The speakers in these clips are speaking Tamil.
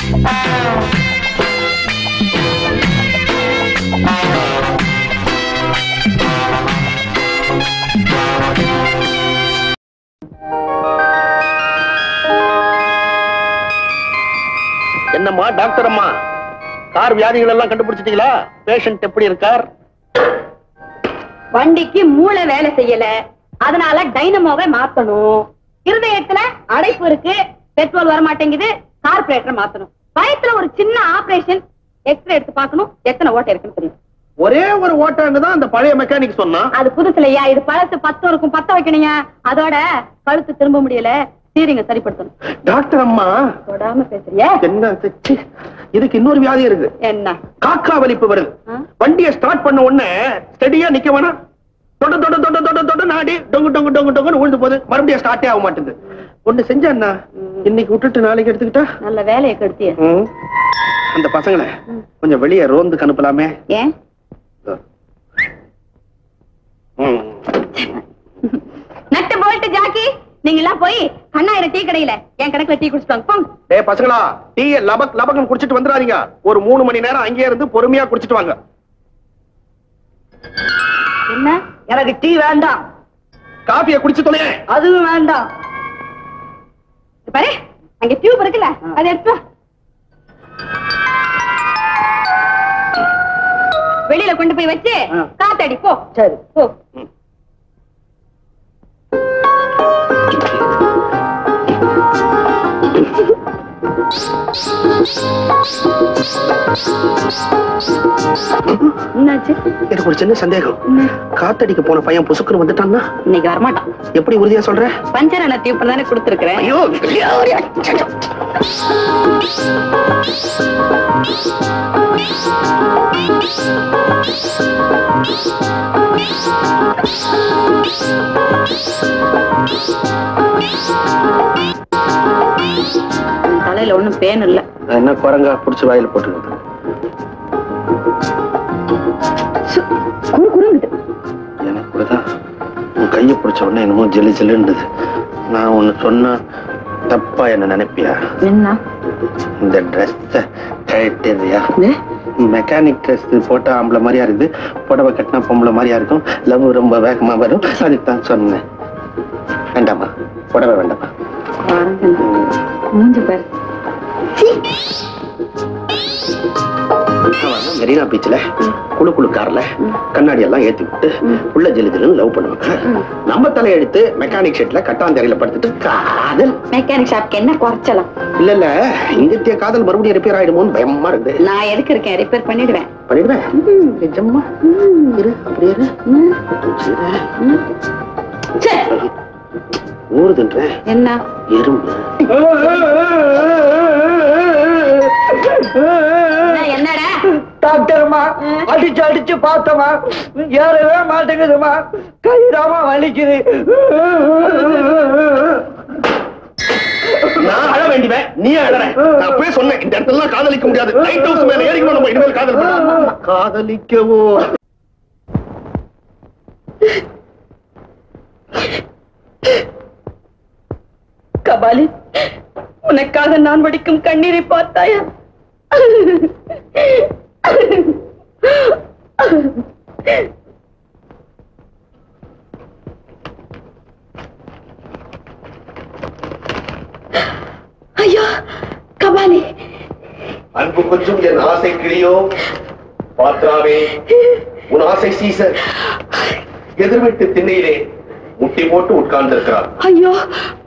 என்னம்மா டாக்டர் அம்மா, கார் வியாதிகள் எல்லாம் கண்டுபிடிச்சிட்டீங்களா? பேஷண்ட் எப்படி இருக்கார்? வண்டிக்கு மூளை வேலை செய்யல, அதனால டைனமோவை மாத்தணும். இருதயத்துல அடைப்பு இருக்கு, பெட்ரோல் வர மாட்டேங்குது, கார்பரேட்டர் மாத்தணும். வயத்துல ஒரு சின்ன ஆபரேஷன், எக்ஸ்ரே எடுத்து பார்க்கணும், எத்தனை ஓட்டை இருக்குன்னு தெரியும். ஒரே ஒரு ஓட்டாங்க தான் அந்த பழைய மெக்கானிக் சொன்னா. அது புதுசுலையா, இது பழசு 10 இருக்கும், 10 வைக்கணுங்க. அதோட கழுத்து திரும்ப முடியல, சீரிங்க சரிப்படுத்தணும். டாக்டர் அம்மா தொடாம பேசுறியா? என்ன இதுக்கு இன்னொரு வியாதி இருக்கு. என்ன? காக்கா வலிப்பு வருது. வண்டியை ஸ்டார்ட் பண்ண உடனே ஸ்டெடியா நிக்க வேணாம், தொட தொட தொட தொட தொட நாடி டொங்கு டொங்கு டொங்கு டொங்குன்னு விழுந்து போகுது. மறுபடியும் ஸ்டார்ட்டே ஆக மாட்டேங்குது. ஒண்ணு செஞ்சா என்ன, இன்னைக்கு விட்டுட்டு நாளைக்கு எடுத்துக்கிட்டா நல்ல வேலையை கெடுத்திய. அந்த பசங்களை கொஞ்சம் வெளியே ரோந்துக்கு அனுப்பலாமே? ஏன்? நட்டு போல்ட்டு ஜாக்கி, நீங்க எல்லாம் போய் கண்ணாயிரம் டீ கடையில என் கணக்குல டீ குடிச்சுட்டு டேய் பசங்களா, டீ லபக் லபக்னு குடிச்சிட்டு வந்துடாதீங்க. ஒரு 3 மணி நேரம் அங்கேயே இருந்து பொறுமையா குடிச்சிட்டு வாங்க. என்ன? எனக்கு டீ வேண்டாம். காபியை குடிச்சு தொலையே. அதுவும் வேண்டாம். பாரு, அங்க டியூப் இருக்குல்ல, அதை எடுத்து வெளியில கொண்டு போய் வச்சு காத்தடி போ. சரி போ. என்னாச்சு? எனக்கு ஒரு சின்ன சந்தேகம். காத்தடிக்க போன பையன் புசுக்குன்னு வந்துட்டான்னா இன்னைக்கு வரமாட்டான். எப்படி உறுதியா சொல்ற? பஞ்சரான டியூப் தானே கொடுத்துருக்கிறேன். ஐயோ, தலையில ஒண்ணும் பேன் இல்ல. என்ன குரங்கா புடிச்சு வாயில போட்டுக்கிட்டு எனக்கு கூடதான் உன் கையை பிடிச்ச உடனே என்னமோ ஜெல்லி ஜெல்லுன்றது. நான் ஒண்ணு சொன்னா தப்பா என்ன நினைப்பியா? என்ன? இந்த ட்ரெஸ் கழட்டியா? மெக்கானிக் ட்ரெஸ் போட்டா ஆம்பளை மாதிரியா இருக்குது, புடவை கட்டினா பொம்பளை மாதிரியா இருக்கும், லவ் ரொம்ப வேகமா வரும். அதுதான் சொன்னேன். வேண்டாமா, புடவை வேண்டாமா? மெரினா பீச்ல குழு குழு கார்ல கண்ணாடி எல்லாம் ஏத்தி விட்டு உள்ள ஜெலி ஜெலுன்னு லவ் பண்ணுவாங்க. நம்ம தலையெடுத்து மெக்கானிக் ஷெட்ல கட்டாந்தரையில படுத்துட்டு காதல். மெக்கானிக் ஷாப்க்கு என்ன குறைச்சலாம்? இல்ல இல்ல, இங்கத்திய காதல் மறுபடியும் ரிப்பேர் ஆயிடுமோன்னு பயமா இருக்கு. நான் எதுக்கு இருக்கேன், ரிப்பேர் பண்ணிடுவேன். பண்ணிடுவேன். நிஜமா இரு, அப்படியே ஊறுதுன்ற. என்ன? எறும்பு. என்னடா டாக்டர்மா, அடிச்சு அடிச்சு பார்த்தமா, ஏறவே மாட்டேங்குதுமா, கைதாமா வலிக்குது. நான் அழ வேண்டியவன், நீ அழற. நான் போய் சொன்னேன், இந்த இடத்துல காதலிக்க முடியாது. லைட் ஹவுஸ் மேல ஏறிக்கணும், நம்ம இனிமேல் காதல் பண்ணலாம். காதலிக்கவோ? கபாலி, உனக்காக நான் வடிக்கும் கண்ணீரை பார்த்தாயா? ஐயா கபாலி, அன்பு கொஞ்சம் என் ஆசை கிளியோ, பாத்ராவே உன் ஆசை சீசர் எதிர்விட்டு திண்ணையிலே முட்டி போட்டு உட்கார்ந்திருக்கிறார். ஐயோ,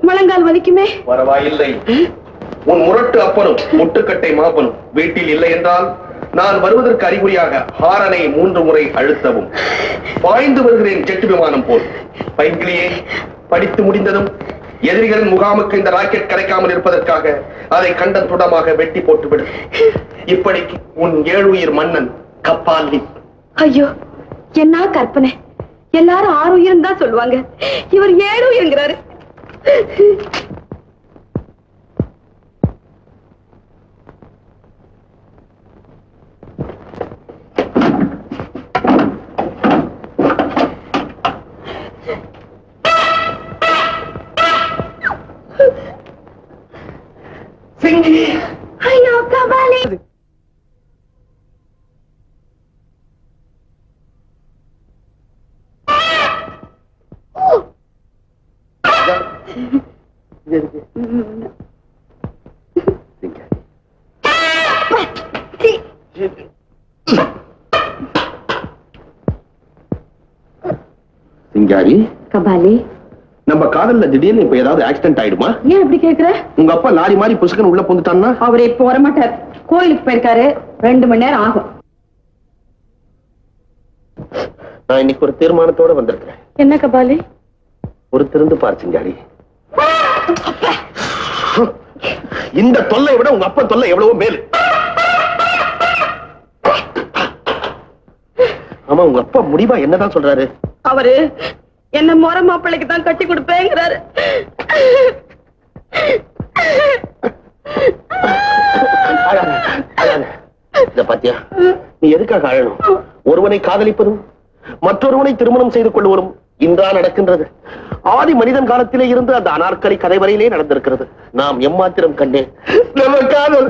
முழங்கால் வலிக்குமே. பரவாயில்லை, உன் முரட்டு அப்பனும் முட்டுக்கட்டை மாப்பனும் வீட்டில் இல்லை என்றால் நான் வருவதற்கு அறிகுறியாக ஹாரனை 3 முறை அழுத்தவும். பாய்ந்து வருகிறேன் ஜெட் விமானம் போல். பைங்கிலியே, படித்து முடிந்ததும் எதிரிகளின் முகாமுக்கு இந்த ராக்கெட் கிடைக்காமல் இருப்பதற்காக அதை கண்டன் துடமாக வெட்டி போட்டுவிடு. இப்படிக்கு உன் 7 உயிர் மன்னன் கப்பாலி. ஐயோ, என்ன கற்பனை! எல்லாரும் 6 உயிர் தான் சொல்லுவாங்க, இவர் 7 உயிர்ங்கிறாரு. சிங்கி, ஐயோ சிங்காரி கபாலி, நம்ம காதல்ல திடீர்னு இப்ப ஏதாவது ஆக்சிடென்ட் ஆயிடுமா? ஏன் இப்படி கேக்குற? உங்க அப்பா லாரி மாதிரி புசுக்கன்னு உள்ள புந்துட்டான்னா? அவரு இப்ப வரமாட்டார், கோயிலுக்கு போயிருக்காரு. 2 மணி நேரம் ஆகும். நான் இன்னைக்கு ஒரு தீர்மானத்தோட வந்திருக்கிறேன். என்ன கபாலி? ஒரு திருந்து பார் சிங்காரி. இந்த தொல்லை விட உங்க அப்பா தொல்லை எவ்வளவோ மேலு. ஆமா, உங்க அப்பா முடிவா என்னதான் சொல்றாரு? அவரு என்ன மொர மாப்பிள்ளைக்கு தான் கட்டி கொடுப்பேங்கிறாரு. இத பாத்தியா, நீ எதுக்காக அழணும்? ஒருவனை காதலிப்பதும் மற்றொருவனை திருமணம் செய்து கொள்வதும் இன்றா நடக்கின்றது. ஆதி மனிதன் காலத்திலே இருந்து அந்த அனார்கலி கதை வரையிலே நடந்திருக்கிறது. நாம் எம்மாத்திரம் கண்டேன் நம்ம காதல்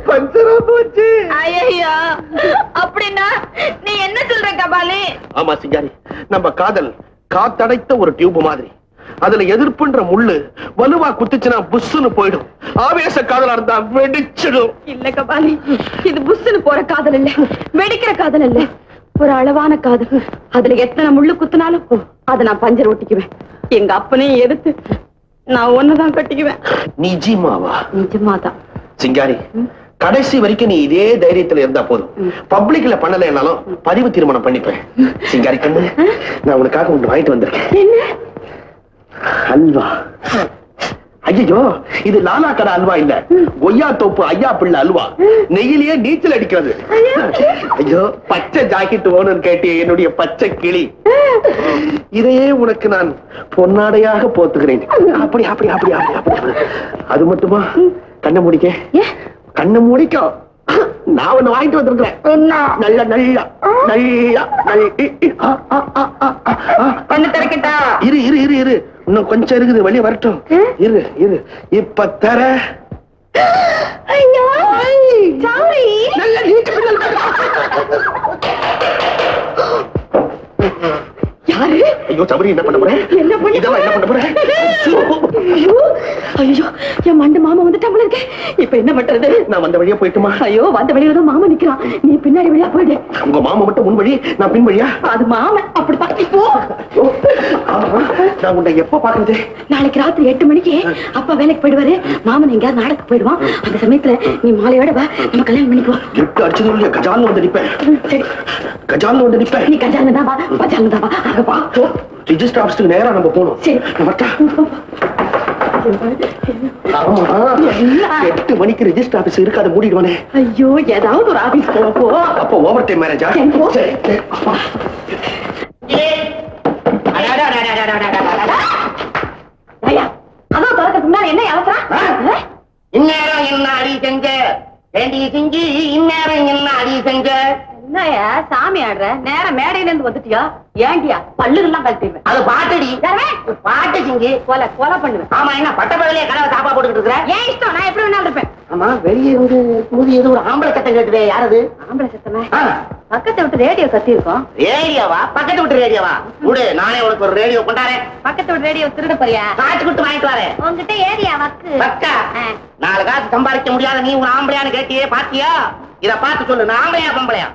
பஞ்சரா போச்சு. ஐயா, அப்படின்னா நீ என்ன சொல்ற கபாலி? ஆமா சிங்காரி, நம்ம காதல் காத்தடைத்த ஒரு டியூப் மாதிரி. அதுல எதிர்ப்புன்ற முள்ளு வலுவா குத்துச்சுன்னா புஷ்னு போயிடும். ஆவேச காதலா இருந்தா வெடிச்சிடும். இல்ல கபாலி, இது புஷ்னு போற காதல் இல்ல, வெடிக்கிற காதல் இல்ல, ஒரு அளவான காதல். அதுல எத்தனை முள்ளு குத்துனாலும் அதை நான் பஞ்சர் ஒட்டிக்குவேன். எங்க அப்பனையும் எதிர்த்து நான் ஒண்ணுதான் கட்டிக்குவேன். நிஜமாவா? நிஜமாதான் சிங்காரி, கடைசி வரைக்கும் நீ இதே தைரியத்துல இருந்தா போதும். பப்ளிக்ல பண்ணலைன்னாலும் பதிவு தீர்மானம் பண்ணிப்பேன். சிங்காரி கண்ணு, நான் உனக்காக ஒன்று வாங்கிட்டு வந்திருக்கேன். அல்வா. ஐயோ, இது லாலா கடை அல்வா இல்ல, கொய்யா தோப்பு ஐயா பிள்ளை அல்வா. நெய்யிலேயே நீச்சல் அடிக்கிறது. ஐயோ, பச்சை ஜாக்கெட் வேணும்னு கேட்டிய என்னுடைய பச்சை கிளி. இதையே உனக்கு நான் பொன்னாடையாக போத்துகிறேன். அப்படி அப்படி அப்படி அப்படி அப்படி. அது மட்டுமா? கண்ணை முடிக்க, கண்ணை முடிக்க நான் ஒண்ணு வாங்கிட்டு வந்திருக்கிறேன். நல்ல நல்ல நல்ல பண்ணு திறக்கட்டா? இரு இரு இரு இரு, இன்னும் கொஞ்சம் இருக்குது, வெளியே வரட்டும். இரு இரு, இப்ப தர. ஐயோ, சாரி. நல்ல நீட்டு பின்னல். யாரு? ஐயோ சபரி, என்ன பண்ண போற? என்ன பண்ண? இதெல்லாம் என்ன பண்ண போற? ஐயோ ஐயோ, என் மண்டு மாமா வந்துட்டாமல இருக்கு. இப்ப என்ன பண்றது? நான் வந்த வழியா போயிட்டுமா? ஐயோ, வந்த வழியில தான் மாமா நிக்கிறான். நீ பின்னாடி வழியா போயிடு. உங்க மாமா மட்டும் முன் வழி, நான் பின் வழியா? அது மாமா அப்படித்தான். இப்போ நான் உன்னை எப்ப பாக்குறது? நாளைக்கு ராத்திரி 8 மணிக்கு அப்பா வேலைக்கு போயிடுவாரு. மாமன் எங்க நாடக்கு போயிடுவான். அந்த சமயத்துல நீ மாலையோட வா, நம்ம கல்யாணம் பண்ணிக்குவோம். எட்டு அடிச்சது இல்லையா? கஜால்னு வந்து நிப்பேன். சரி, கஜால்னு வந்து நிப்பேன். நீ கல்யாணம் தான் வா, பஜார்னு தான் வா. அங்க வா. ரிஜிஸ்டர் ஆபீஸ்க்கு நேரா நம்ம போகணும். சரி, ஆமா, 8 மணிக்கு ரிஜிஸ்டர் ஆபீஸ் இருக்கு, அதை மூடிடுவானே. ஐயோ, ஏதாவது ஒரு ஆபீஸ் போ. அப்ப ஓவர் டைம் மேரேஜா? அதான் திறக்கிறதுக்கு முன்னாடி என்ன அவசரம்? இந்நேரம் என்ன அடி செஞ்ச வேண்டிய செஞ்சு இந்நேரம் என்ன அடி செஞ்ச? என்னயா சாமி ஆடுற? நேரம் மேடையில இருந்து வந்துட்டியா? ஏண்டியா பல்லுகள்லாம் கழட்டிடுவேன். அது பாட்டடி, பாட்டு செஞ்சு கொலை கொலை பண்ணுவேன். ஆமா, என்ன பட்ட பகலே கனவை தாப்பா போட்டுக்கிட்டு இருக்கிற? ஏன் இஷ்டம், நான் எப்படி வேணாலும் இருப்பேன். ஆமா, வெளியே இருந்து மூதி ஏதோ ஒரு ஆம்பளை சத்தம் கேட்டுவே. யாரது? ஆம்பளை சத்தமே. பக்கத்தை விட்டு ரேடியோ கத்தி இருக்கோம். ரேடியோவா? பக்கத்து விட்டு ரேடியோவா? விடு, நானே உனக்கு ஒரு ரேடியோ கொண்டாறேன். பக்கத்து விட்டு ரேடியோ திருட போறியா? காசு கொடுத்து வாங்கிட்டு வரேன். உங்ககிட்ட ஏரியா வக்கு பக்கா 4 காசு சம்பாதிக்க முடியாத நீ ஒரு ஆம்பளையான்னு கேட்டியே, பாத்தியா? இத பார்த்து சொல்லு, நான் ஆம்பளையா பொம்பளையா?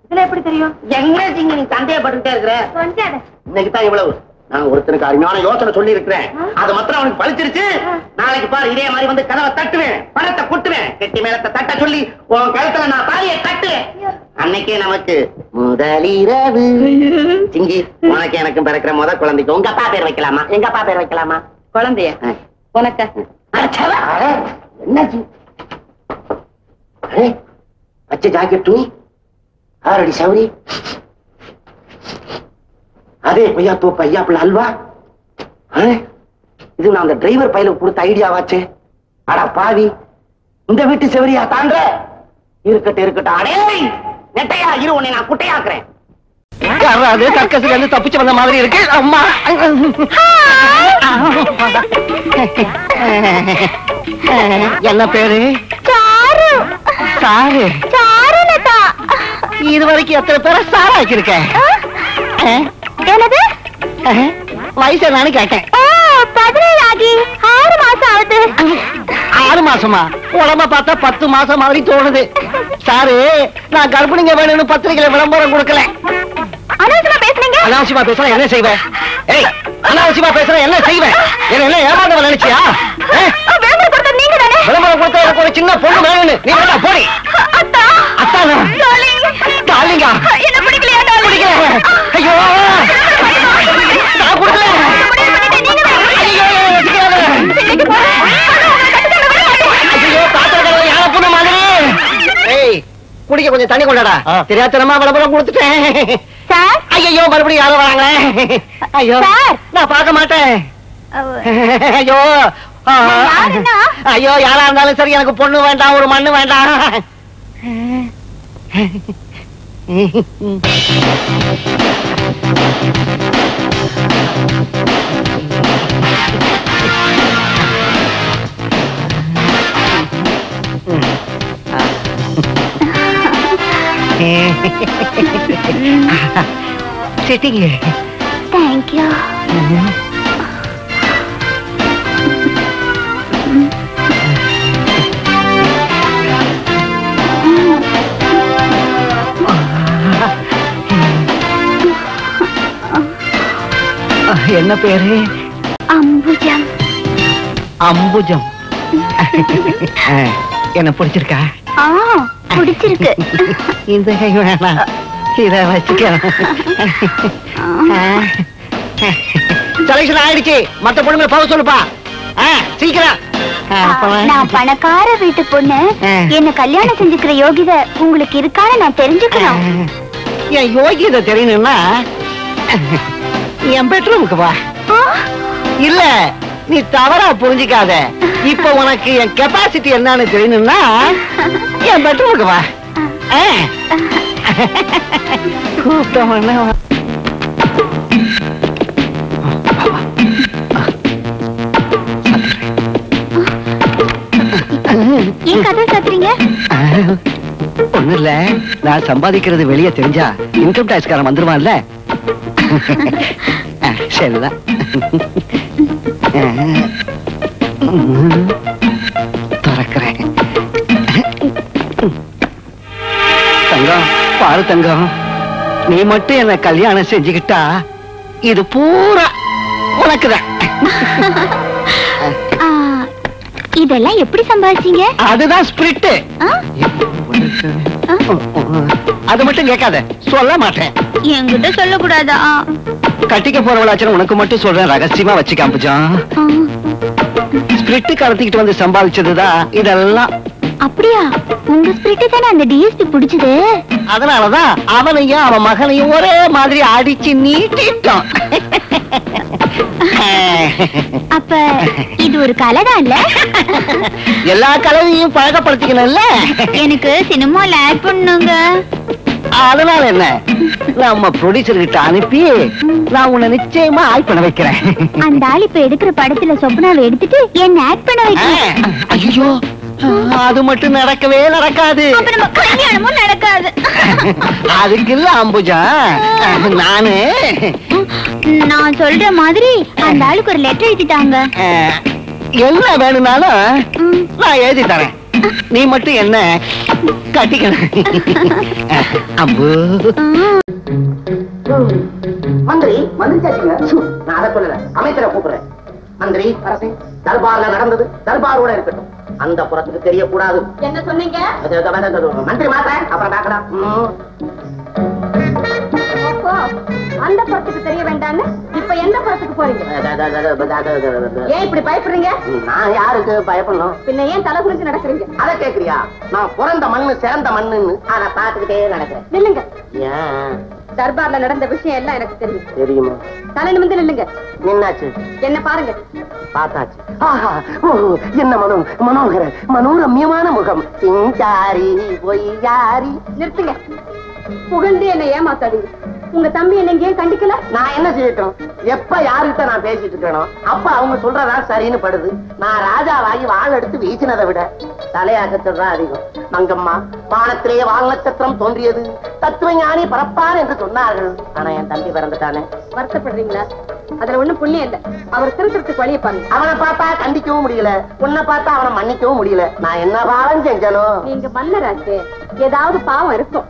இதுல எப்படி தெரியும்? என்ன செஞ்சு நீ சந்தேகப்பட்டுட்டே இருக்கிற? கொஞ்சம் இன்னைக்கு தான் இவ்வளவு. நான் ஒருத்தனுக்கு அருமையான யோசனை சொல்லி இருக்கிறேன். அது மாத்திரம் அவனுக்கு பழிச்சிருச்சு. நாளைக்கு பாரு, இதே மாதிரி வந்து கதவை தட்டுவேன், பணத்தை கொட்டுவேன், கெட்டி மேலத்தை தட்ட சொல்லி உன் கழுத்துல நான் தாலியை கட்டுவேன். அன்னைக்கே நமக்கு முதலிரவு. சிங்கி, உனக்கு எனக்கு பிறக்கிற முதல் குழந்தைக்கு உங்க அப்பா பேர் வைக்கலாமா? எங்க அப்பா பேர் வைக்கலாமா? குழந்தைய உனக்கு என்னாச்சு? பச்சை ஜாக்கெட் துணி, 6 அடி சௌரி, அதே கொய்யா தோப்பு ஐயா பிள்ளை அல்வா. இது நான் அந்த டிரைவர் பையலுக்கு கொடுத்த ஐடியாவாச்சே. அடா பாவி, இந்த வீட்டு செவரியா தாண்ட? இருக்கட்டும் இருக்கட்டும். அடே நெட்டையா இரு, உன்னை நான் குட்டையாக்குறேன். சர்க்கஸ்ல இருந்து தப்பிச்சு வந்த மாதிரி இருக்கு. அம்மா, என்ன பேரு? சாரு. சாரு? இது வரைக்கும் எத்தனை பேரை சாரா வச்சிருக்கேன்? என்னது? வயசு என்னன்னு கேட்டேன். 17 ஆகி 6 மாசம் மாசமா உடம்ப பார்த்தா 10 மாசம் மாதிரி தோணுது. சாரு, நான் கர்ப்பிணிங்க வேணும்னு பத்திரிகையில விளம்பரம் கொடுக்கல. அனாவசியமா பேசுறேன் என்ன செய்வேன்? அனாவசியமா பேசுறேன் என்ன செய்வேன்? என்ன ஏமாந்தவன் நினைச்சியா? விளம்பரம் கொடுத்த எனக்கு ஒரு சின்ன பொண்ணு வேணும்னு நீ வேணா போடி. அத்தானா டார்லிங்கா பிடிக்கல. ஐயோ நான் கொடுக்கல. குடிக்க கொஞ்சம் தண்ணி கொண்டாடா. தெரியாதனமா விளம்பரம் கொடுத்துட்டேன். ஐயோ மறுபடியும் யாரும் வராங்களே. ஐயோ நான் பார்க்க மாட்டேன். ஐயோ ஐயோ யாரா இருந்தாலும் சரி எனக்கு பொண்ணு வேண்டாம், ஒரு மண்ணு வேண்டாம். Sitting here. Thank you. என்ன பேரு? அம்புஜம். அம்புஜம். என்ன பிடிச்சிருக்கா? பிடிச்சிருக்கு. இந்த கை வேணாம், இத வச்சுக்கலாம். செலக்ஷன் ஆயிடுச்சு. மத்த பொண்ணுங்களை போக சொல்லுப்பா சீக்கிரம். நான் பணக்கார வீட்டு பொண்ணு. என்ன கல்யாணம் செஞ்சுக்கிற யோகிதை உங்களுக்கு இருக்கான்னு நான் தெரிஞ்சுக்கணும். என் யோகிதை தெரியணும்னா என் பெட்ரூமுக்கு வா. இல்ல நீ தவறா புரிஞ்சுக்காத. இப்ப உனக்கு என் கெப்பாசிட்டி என்னன்னு தெரியணும்னா என் பெட்ரூமுக்கு வா. கூப்பிட்டவன ஏன் கதை சாத்துறீங்க? ஒண்ணு இல்ல, நான் சம்பாதிக்கிறது வெளியே தெரிஞ்சா இன்கம் டாக்ஸ்காரன் வந்துருவான்ல. சரிதான். திறக்கிறேன். தங்கம் பாரு தங்கம், நீ மட்டும் என்ன கல்யாணம் செஞ்சுக்கிட்டா இது பூரா உனக்குதான். இதெல்லாம் எப்படி சம்பாதிச்சீங்க? அதுதான் ஸ்பிரிட். அது மட்டும் கேட்காத, சொல்ல மாட்டேன். என்கிட்ட சொல்லக்கூடாதா? கட்டிக்க போறவளாச்சும் உனக்கு மட்டும் சொல்றேன், ரகசியமா வச்சுக்க அம்புஜம். ஸ்பிரிட் கடத்திக்கிட்டு வந்து சம்பாதிச்சதுதான் இதெல்லாம். அப்படியா? உங்க ஸ்பிரிட் தானே அந்த டிஎஸ்பி பிடிச்சது. அதனாலதான் அவனையும் அவன் மகனையும் ஒரே மாதிரி அடிச்சு நீட்டிட்டான். அப்ப இது ஒரு கலைதான் இல்ல? எல்லா கலவையும் பழக்கப்படுத்திக்கணும்ல. எனக்கு சினிமால ஆட் பண்ணுங்க. அதனால என்ன, நம்ம ப்ரொடியூசர் கிட்ட அனுப்பி நான் உன்னை நிச்சயமா ஆட் பண்ண வைக்கிறேன். அந்த ஆள் இப்ப எடுக்கிற படத்துல சொப்னாவை எடுத்துட்டு என்ன ஆட் பண்ண வைக்கிறேன். ஐயோ அது மட்டும் நடக்கவே நடக்காது. கல்யாணமும் நடக்காது. அதுக்கு இல்ல அம்புஜா, நானு நான் சொல்ற மாதிரி அந்த ஆளுக்கு ஒரு லெட்டர் எழுதிட்டாங்க. என்ன வேணும்னாலும் நான் எழுதி தரேன். நீ மட்டும் என்ன கட்டிக்கணும். அம்பு மந்திரி மந்திரிச்சாச்சுங்க. நான் அதை சொல்லல, அமைச்சரை கூப்பிடுறேன். மந்திரி அரசே, தர்பார்ல நடந்தது தர்பாரோட இருக்கட்டும், அந்த புறத்துக்கு தெரியக்கூடாது. என்ன சொன்னீங்க? மந்திரி மாத்திரேன், அப்புறம் பார்க்கலாம். அந்த புறத்துக்கு தெரிய வேண்டாம்னு இப்ப எந்த புறத்துக்கு போறீங்க? ஏன் இப்படி பயப்படுறீங்க? நான் யாருக்கு பயப்படணும்? பின்ன ஏன் தலை குளிச்சு நடக்கிறீங்க? அதை கேக்குறியா? நான் பிறந்த மண்ணு சிறந்த மண்ணுன்னு அதை பார்த்துக்கிட்டே நடக்கிறேன். நில்லுங்க. ஏன்? தர்பார்ல நடந்த விஷயம் எல்லாம் எனக்கு தெரியும். தெரியுமா? தலை நிமிந்து நில்லுங்க. என்னாச்சு? என்ன பாருங்க. பார்த்தாச்சு. ஆஹா, என்ன மனம், மனோகர மனோரம்யமான முகம். சிங்காரி பொய்யாரி. நிறுத்துங்க. புகழ்ந்து என்ன ஏமாத்தாதீங்க. உங்க தம்பி என்ன எங்கேயும் கண்டிக்கல? நான் என்ன செய்யட்டும்? எப்ப யாருக்கிட்ட நான் பேசிட்டு இருக்கணும் அப்ப அவங்க சொல்றதா சரின்னு படுது. நான் ராஜாவாகி வாள் எடுத்து வீசினதை விட தலையாக்கத்தான் அதிகம். மங்கம்மா, வானத்திலேயே வால் நட்சத்திரம் தோன்றியது, தத்துவ ஞானி பரப்பார் என்று சொன்னார்கள். ஆனா என் தம்பி பிறந்துட்டானே. வருத்தப்படுறீங்களா? அதுல ஒண்ணும் புண்ணியம் இல்ல. அவர் திருத்தத்துக்கு வழியை பாருங்க. அவனை பார்த்தா கண்டிக்கவும் முடியல, உன்னை பார்த்தா அவனை மன்னிக்கவும் முடியல. நான் என்ன பாவம் செஞ்சனோ? நீங்க மன்னராச்சு, ஏதாவது பாவம் இருக்கும்.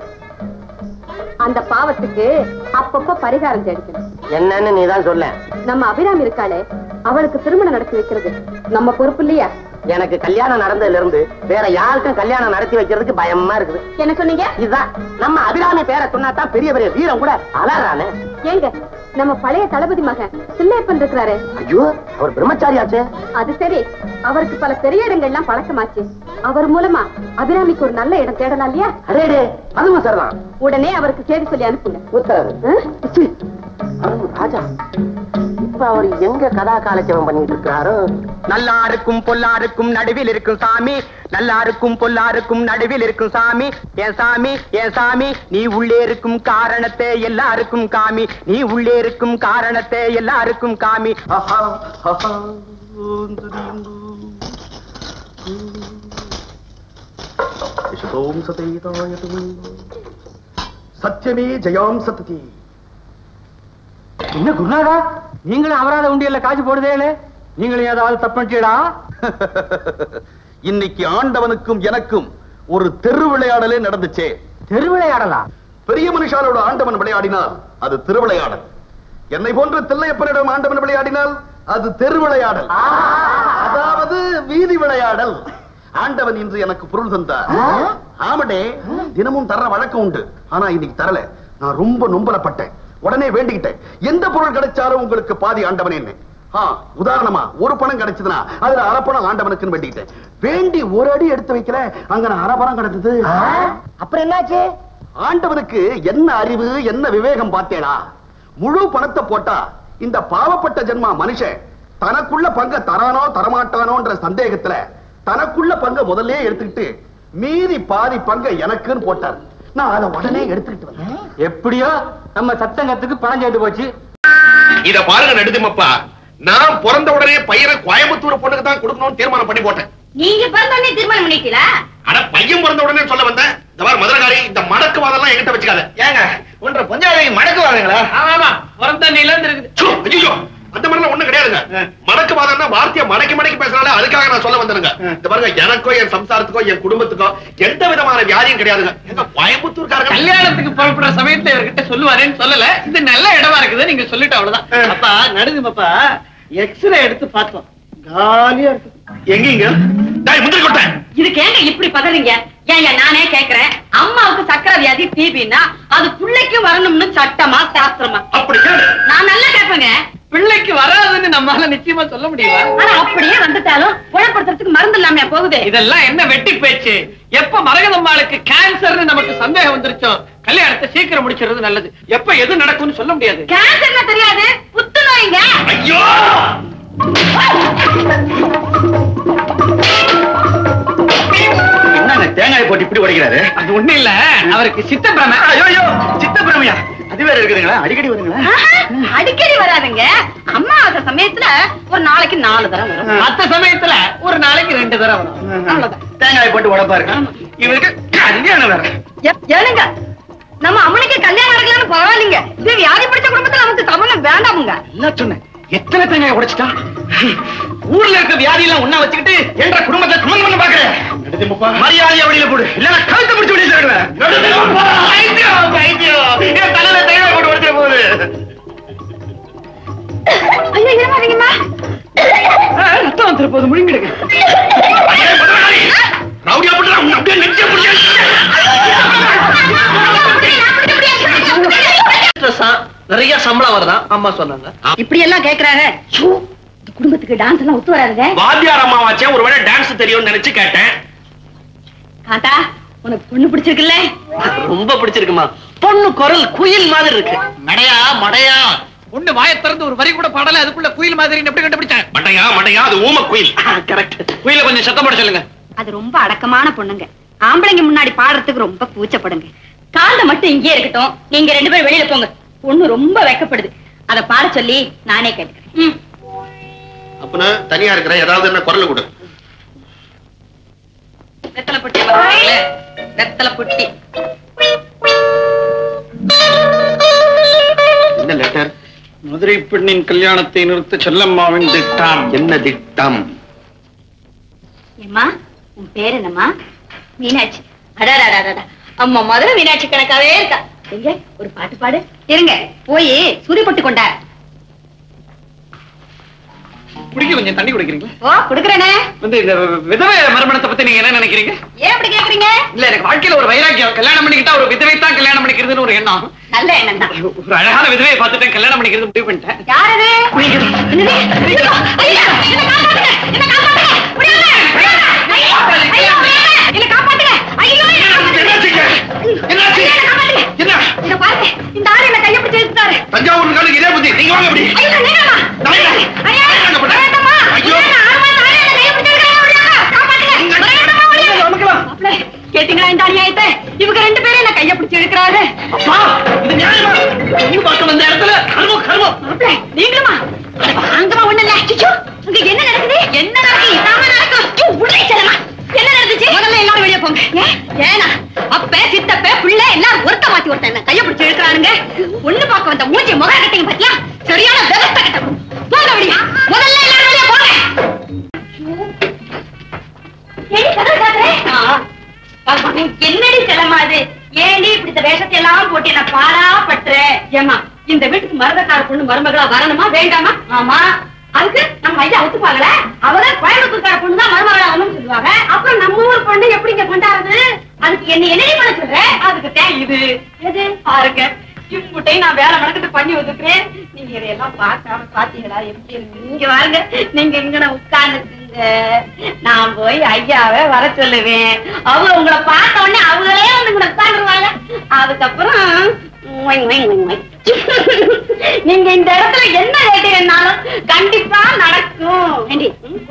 அந்த பாவத்துக்கு அப்பப்ப பரிகாரம் தேடிக்கணும். என்னன்னு நீதான் சொல்ல. நம்ம அபிராமி இருக்காளே, அவளுக்கு திருமணம் நடத்தி வைக்கிறது நம்ம பொறுப்பு இல்லையா? எனக்கு கல்யாணம் நடந்ததுல இருந்து வேற யாருக்கும் கல்யாணம் நடத்தி வைக்கிறதுக்கு பயமா இருக்குது. என்ன சொன்னீங்க? இதுதான் நம்ம அபிராமி பேரை சொன்னாதான் பெரிய பெரிய வீரம் கூட அலறானே. ஏங்க, நம்ம பழைய தளபதி மகன் சில்லையப்பன் இருக்கிறாரு. ஐயோ, அவர் பிரம்மச்சாரியாச்சே. அது சரி, அவருக்கு பல பெரிய இடங்கள்லாம் பழக்கமாச்சு. அவர் மூலமா அபிராமிக்கு ஒரு நல்ல இடம் தேடலாம் இல்லையா? அரே, அதுவும் சரிதான். உடனே அவருக்கு செய்தி சொல்லி அனுப்புங்க. உத்தரவு. ராஜா, இப்ப அவர் எங்க கதா காலட்சேபம் பண்ணிட்டு இருக்கிறாரோ? நல்லாருக்கும் பொல்லாருக்கும் நடுவில் இருக்கும் சாமி, நல்லாருக்கும் பொல்லாருக்கும் நடுவில் இருக்கும் சாமி. என் சாமி, என் சாமி, நீ உள்ளே இருக்கும் காரணத்தை எல்லாருக்கும் காமி, நீ உள்ளே இருக்கும் காரணத்தை எல்லாருக்கும் காமி. சத்தியமே ஜெயாம் சத்ததி. என்ன குருநாதா, நீங்களும் அபராத உண்டியல்ல காசு போடுதேன்னு நீங்களும் ஏதாவது தப்பா? இன்னைக்கு ஆண்டவனுக்கும் எனக்கும் ஒரு தெரு விளையாடலே நடந்துச்சே. தெருவிளையாடலா? பெரிய மனுஷாலோட ஆண்டவன் விளையாடினால் அது திருவிளையாடல். என்னை போன்ற தில்லையப்பனிடம் ஆண்டவன் விளையாடினால் அது தெரு விளையாடல், அதாவது வீதி விளையாடல். ஆண்டவன் இன்று எனக்கு பொருள் தந்தார். ஆமடே, தினமும் தர்ற வழக்கம் உண்டு. ஆனா இன்னைக்கு தரல. நான் ரொம்ப நொம்பலப்பட்டேன். உடனே வேண்டிக்கிட்டேன், எந்த பொருள் கிடைச்சாலும் உங்களுக்கு பாதி ஆண்டவன் என்ன. உதாரணமா ஒரு பணம் கிடைச்சதுன்னா அதுல அரைப்பணம் ஆண்டவனுக்குன்னு வேண்டிக்கிட்டேன். வேண்டி ஒரு அடி எடுத்து வைக்கல, அங்க அரைப்பணம் கிடைச்சது. அப்புறம் என்னாச்சு? ஆண்டவனுக்கு என்ன அறிவு, என்ன விவேகம் பார்த்தேடா. முழு பணத்தை போட்டா இந்த பாவப்பட்ட ஜென்மா மனுஷன் தனக்குள்ள பங்க தரானோ தரமாட்டானோன்ற சந்தேகத்துல தனக்குள்ள பங்க முதல்ல எடுத்துக்கிட்டு மீதி பாதி பங்க எனக்குன்னு போட்டார். நான் அதை உடனே எடுத்துக்கிட்டு வந்தேன். எப்படியோ நம்ம சத்தங்கத்துக்கு பணம் சேர்த்து போச்சு. இத பாருங்க நடுதுமப்பா, நான் பிறந்த உடனே பையனை கோயம்புத்தூர் பொண்ணுக்கு தான் கொடுக்கணும்னு தீர்மானம் பண்ணி போட்டேன். நீங்க பிறந்தோடனே தீர்மானம் பண்ணிட்டீங்களா? அட, பையன் பிறந்த உடனே சொல்ல வந்தேன். இந்த மாதிரி மதுரகாரி, இந்த மடக்கு வாதெல்லாம் என்கிட்ட வச்சுக்காத. ஏங்க, ஒன்ற பஞ்சாயத்து மடக்கு வாதங்களா? ஆமா, பிறந்த நிலம் இருக்குது. ஐயோ, அந்த மாதிரிலாம் ஒண்ணும் கிடையாதுங்க. மடக்கு வாதம்னா வார்த்தையை மடக்கி மடக்கி பேசுறாங்க, அதுக்காக நான் சொல்ல வந்தேனுங்க. இந்த பாருங்க, எனக்கோ என் சம்சாரத்துக்கோ என் குடும்பத்துக்கோ எந்த விதமான வியாதியும் கிடையாதுங்க. எங்க கோயம்புத்தூர்காரங்க கல்யாணத்துக்கு புறப்படுற சமயத்துல இவர்கிட்ட சொல்லுவாரேன்னு சொல்லல. இது நல்ல இடமா இருக்குது, நீங்க சொல்லிட்டு அவ்வளவுதான். அப்பா நடுங்குமப்பா, எக்ஸ்ரே எடுத்து பார்த்தோம், காலியா இருக்கு. எங்கீங்க முந்திரி கொட்டேன். இதுக்கு ஏங்க இப்படி பதறீங்க? ஏங்க, நானே கேக்குறேன், அம்மாவுக்கு சக்கரை வியாதி டிபின்னா அது பிள்ளைக்கு வரணும்னு சட்டமா சாஸ்திரமா? அப்படி கேளு. நான் நல்லா கேட்பேங்க. பிள்ளைக்கு வராதுன்னு நம்மால நிச்சயமா சொல்ல முடியுமா? ஆனா அப்படியே வந்துட்டாலும் குணப்படுத்துறதுக்கு மருந்து இல்லாம போகுது. இதெல்லாம் என்ன வெட்டி பேச்சு? எப்ப மரகதம்மாளுக்கு கேன்சர்னு நமக்கு சந்தேகம் வந்துருச்சோ கல்யாணத்தை சீக்கிரம் முடிச்சிருது நல்லது. எப்ப எது நடக்கும்னு சொல்ல முடியாது. கேன்சர்னா தெரியாது, புத்துநோய்ங்க. ஐயோ, என்ன தேங்காய் போட்டு இப்படி உடைக்கிறாரு? அது ஒண்ணு இல்ல, அவருக்கு சித்தப்பிரமை. ஐயோ, சித்தப்பிரமையா? அது வேற இருக்குதுங்களா? அடிக்கடி வருங்களா? அடிக்கடி வராதுங்க. அம்மாவாசை சமயத்துல ஒரு நாளைக்கு 4 தடவை வரும். மத்த சமயத்துல ஒரு நாளைக்கு 2 தடவை வரும். அவ்வளவுதான். தேங்காய் போட்டு உடைப்பாருங்க. இவருக்கு கல்யாணம் வேற. ஏனுங்க, நம்ம அம்மனுக்கு கல்யாணம் நடக்கலன்னு பரவாயில்லைங்க. இது வியாதி பிடிச்ச குடும்பத்துல நமக்கு சமணம் வேண்டாமுங்க. என்ன சொன்னேன்? எத்தனை தேங்காய் உடைச்சிட்டா? ஊர்ல இருக்க வியாதி எல்லாம் ஒண்ணா வச்சுக்கிட்டு என்ற குடும்பத்தை சமன் பண்ண பாக்குறேன். மரியாதையா வெளியில போடு, இல்ல கழுத்தை பிடிச்சு வெளியில தலையில தேங்காய் போட்டு உடைச்சிட போகுது. ஐயோ, ஏமாறீங்கம்மா. ரத்தம் வந்துட போகுது, முழுங்கிடுங்க. ரவுடியா போட்டு அப்படியே நெஞ்ச நிறைய சம்பளம் வருதான் அம்மா சொன்னாங்க. இப்படி எல்லாம் கேக்குறாங்க. குடும்பத்துக்கு டான்ஸ் எல்லாம் ஒத்து வராதுங்க. வாத்தியார் அம்மாவாச்சே, ஒருவேளை டான்ஸ் தெரியும்னு நினைச்சு கேட்டேன். காத்தா, உனக்கு பொண்ணு பிடிச்சிருக்குல்ல? ரொம்ப பிடிச்சிருக்குமா? பொண்ணு குரல் குயில் மாதிரி இருக்கு. மடையா மடையா, பொண்ணு வாயை திறந்து ஒரு வரி கூட பாடல, அதுக்குள்ள குயில் மாதிரி எப்படி கண்டுபிடிச்சேன்? மடையா மடையா, அது ஊம குயில். கரெக்ட். குயில கொஞ்சம் சத்தம் போட சொல்லுங்க. அது ரொம்ப அடக்கமான பொண்ணுங்க. ஆம்பளைங்க முன்னாடி பாடுறதுக்கு ரொம்ப கூச்சப்படுங்க. காந்த மட்டும் இங்கே இருக்கட்டும், நீங்க 2 பேரும் வெளியில போங்க. பொண்ணு ரொம்ப வெக்கப்படுது. அத பாட சொல்லி நானே கேட்டுக்கிறேன். அப்பனா தனியா இருக்கிற ஏதாவது என்ன குரல் கொடு. வெத்தலை பொட்டி, வெத்தலை பொட்டி. என்ன லெட்டர்? மதுரை பெண்ணின் கல்யாணத்தை நிறுத்த செல்லம்மாவின் திட்டம். என்ன திட்டம்? ஏம்மா, உன் பேர் என்னம்மா? மீனாட்சி. அடாடாடாடா, அம்மா மதுரை மீனாட்சி கணக்காவே இருக்கா. எங்க ஒரு பாட்டு பாடு. இருங்க, போய் சுதி போட்டு கொண்டார். குடிக்க கொஞ்சம் தண்ணி குடிக்கிறீங்களா? ஓ, குடுக்கறேனே. இந்த விதவை மறுமணத்தை பத்தி நீங்க என்ன நினைக்கிறீங்க? ஏன் அப்படி கேக்குறீங்க? இல்ல, எனக்கு வாழ்க்கையில ஒரு வைராக்கியம். கல்யாணம் பண்ணிக்கிட்டா ஒரு விதவை தான் கல்யாணம் பண்ணிக்கிறதுன்னு ஒரு எண்ணம். நல்ல எண்ணம் தான். ஒரு அழகான விதவையை பார்த்துட்டேன், கல்யாணம் பண்ணிக்கிறது முடிவு பண்ணிட்டேன். யாரு? என்னது? ஐயோ, ஐயோ, என்ன காப்பாத்துங்க, என்ன காப்பாத்துங்க. முடியல, முடியல. ஐயோ, ஐயோ, என்ன காப்பாத்துங்க. ஐயோ, என்னாச்சுங்க? என்னாச்சு? என்ன? இத பாருங்க, இந்த ஆளு என்ன கைய பிடிச்சு இழுத்துட்டாரு. தஞ்சாவூர் காலுக்கு இதே புத்தி. நீங்க வாங்க அப்படி. ஐயோ, நீங்கம்மா. ஐயோ, வேண்டாம்மா. ஐயோ. கேட்டீங்களா இந்த அநியாயத்தை? இவங்க 2 பேரும் என்ன கைய பிடிச்சு இழுக்கிறாரு. அப்பா, இது நியாயமா? நீங்க பார்க்க வந்த இடத்துல கர்மம் கர்மம். நீங்களுமா? அங்கமா ஒண்ணு இல்ல. ஐயோ, அங்க என்ன நடக்குது? என்ன நடக்குது? இதாம நடக்கும். உள்ளே செல்லமா. என்ன நடந்துச்சு? முதல்ல எல்லாரும் வெளியே போங்க. ஏனா அப்ப சித்தப்ப புள்ள எல்லாரும் ஒருத்த மாத்தி ஒருத்த என்ன கைய பிடிச்சு இழுக்கிறானுங்க. ஒண்ணு பார்க்க வந்த மூஞ்சி முக கட்டிங்க பத்தியா? சரியான விவஸ்தை கட்ட. போங்க வெளியே. முதல்ல எல்லாரும் வெளியே போங்க. ஏடி கதை காட்டுறே? என்னடி செல்லமா அது? ஏண்டி இப்படி வேஷத்தை எல்லாம் போட்டு என்ன பாடா பற்ற? ஏமா, இந்த வீட்டுக்கு மருதக்கார பொண்ணு மருமகளா வரணுமா வேண்டாமா? ஆமா, அதுக்கு நம்ம ஐயா ஒத்துப்பாங்கல. அவதான் கோயம்புத்தூர்கார பொண்ணு தான் மருமகளா வரணும்னு சொல்லுவாங்க. அப்புறம் நம்ம ஊர் பொண்ணு எப்படிங்க கொண்டாடுறது? அதுக்கு என்ன என்னடி பண்ண சொல்ற? அதுக்கு தான் இது எது பாருங்க. இம்புட்டையும் நான் வேலை மடக்கிட்டு பண்ணி ஒதுக்குறேன். நீங்க இதையெல்லாம் பார்க்காம பாத்தீங்களா எப்படி இருக்கு? நீங்க வாருங்க, நீங்க இங்க உட்கார்ந்துக்குங்க. நான் போய் ஐயாவை வர சொல்லுவேன். அவங்க உங்களை பார்த்த உடனே அவங்களே வந்து உங்களை உட்காந்துருவாங்க. அதுக்கப்புறம் நீங்க இந்த இடத்துல என்ன கேட்டீங்கன்னாலும் கண்டிப்பா நடக்கும்.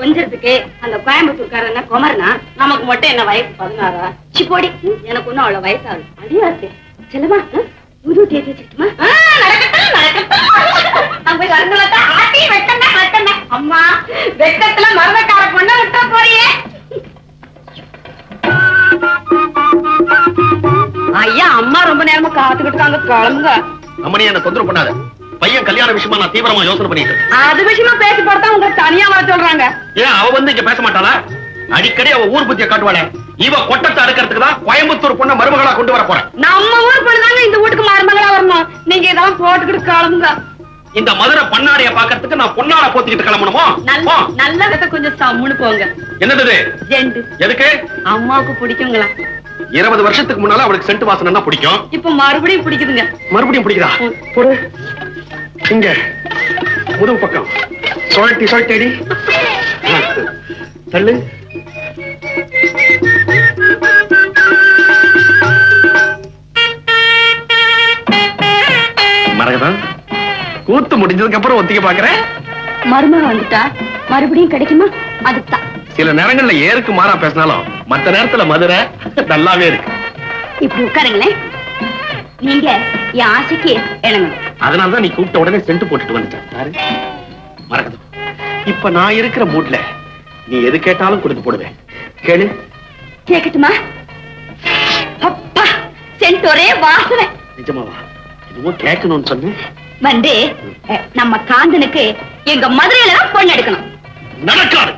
கொஞ்சத்துக்கு அந்த கோயம்புத்தூர்காரன் குமரனா, நமக்கு மட்டும் என்ன வயசு 16. சிப்போடி, எனக்கு ஒன்னும் அவ்வளவு வயசாகும். அடியாச்சு செல்லமா புது தேதி வச்சுட்டுமா? நடக்கட்டும் நடக்கட்டும். நான் போய் வருங்களா ஆட்டி வெட்டண்டா வெட்டண்டா. அம்மா, வெட்டத்துல மருதக்கார பொண்ண விட்டா போறியே. ஐயா, அம்மா ரொம்ப நேரமா காத்துக்கிட்டு இருக்காங்க, கிளம்புங்க. அம்மனி, என்ன தொந்தரவு பண்ணாத. பையன் கல்யாண விஷயமா நான் தீவிரமா யோசனை பண்ணிட்டு இருக்கேன். அது விஷயமா பேசி பார்த்தா உங்களுக்கு தனியா வர சொல்றாங்க. ஏன் அவ வந்து இங்க பேச மாட்டாளா? அடிக்கடி அவ ஊர் புத்திய காட்டுவாளே. இவ கொட்டத்தை அடுக்கிறதுக்கு தான் கோயம்புத்தூர் பொண்ண மருமகளா கொண்டு வர போறேன். நம்ம ஊர் பொண்ணுதாங்க இந்த வீட்டுக்கு மருமகளா வரணும். நீங்க இதெல்லாம் போட்டுக்கிட்டு கிளம்புங்க. இந்த மதுரை பண்ணாடைய பாக்கிறதுக்கு நான் பொன்னாட போத்திக்கிட்டு கிளம்பணுமோ? நல்ல கொஞ்சம் சம்முன்னு போங்க. என்னது ஜெண்டு? எதுக்கு? அம்மாவுக்கு பிடிக்குங்களா? 20 வருஷத்துக்கு முன்னால அவளுக்கு சென்ட் வாசனை பிடிக்கும். இப்ப மறுபடியும் பிடிக்குதுங்க. மறுபடியும் பிடிக்குதா? போடு. இங்க முதுகு பக்கம் சுழட்டி சுழட்டி தள்ளு. மரகதா, கூத்து முடிஞ்சதுக்கு அப்புறம் ஒத்திக்க பாக்குறேன். மருமக வந்துட்டா மறுபடியும் கிடைக்குமா? அதுதான். சில நேரங்கள்ல ஏருக்கு மாறா பேசினாலும் மத்த நேரத்துல மதுரை நல்லாவே இருக்கு. இப்படி உட்காருங்களேன். நீங்க என் ஆசைக்கு இணங்க. அதனாலதான் நீ கூப்பிட்ட உடனே சென்ட் போட்டுட்டு வந்துட்டேன். மரகதம், இப்ப நான் இருக்கிற மூட்ல நீ எது கேட்டாலும் கொடுத்து போடுவேன். கேளு. கேட்கட்டுமா? அப்பா, சென்ட் ஒரே வாசனை. நிஜமாவா? இதுவும் கேட்கணும்னு சொன்னேன். வந்து நம்ம காந்தனுக்கு எங்க மதுரையில தான் பொண்ணு எடுக்கணும். நடக்காது.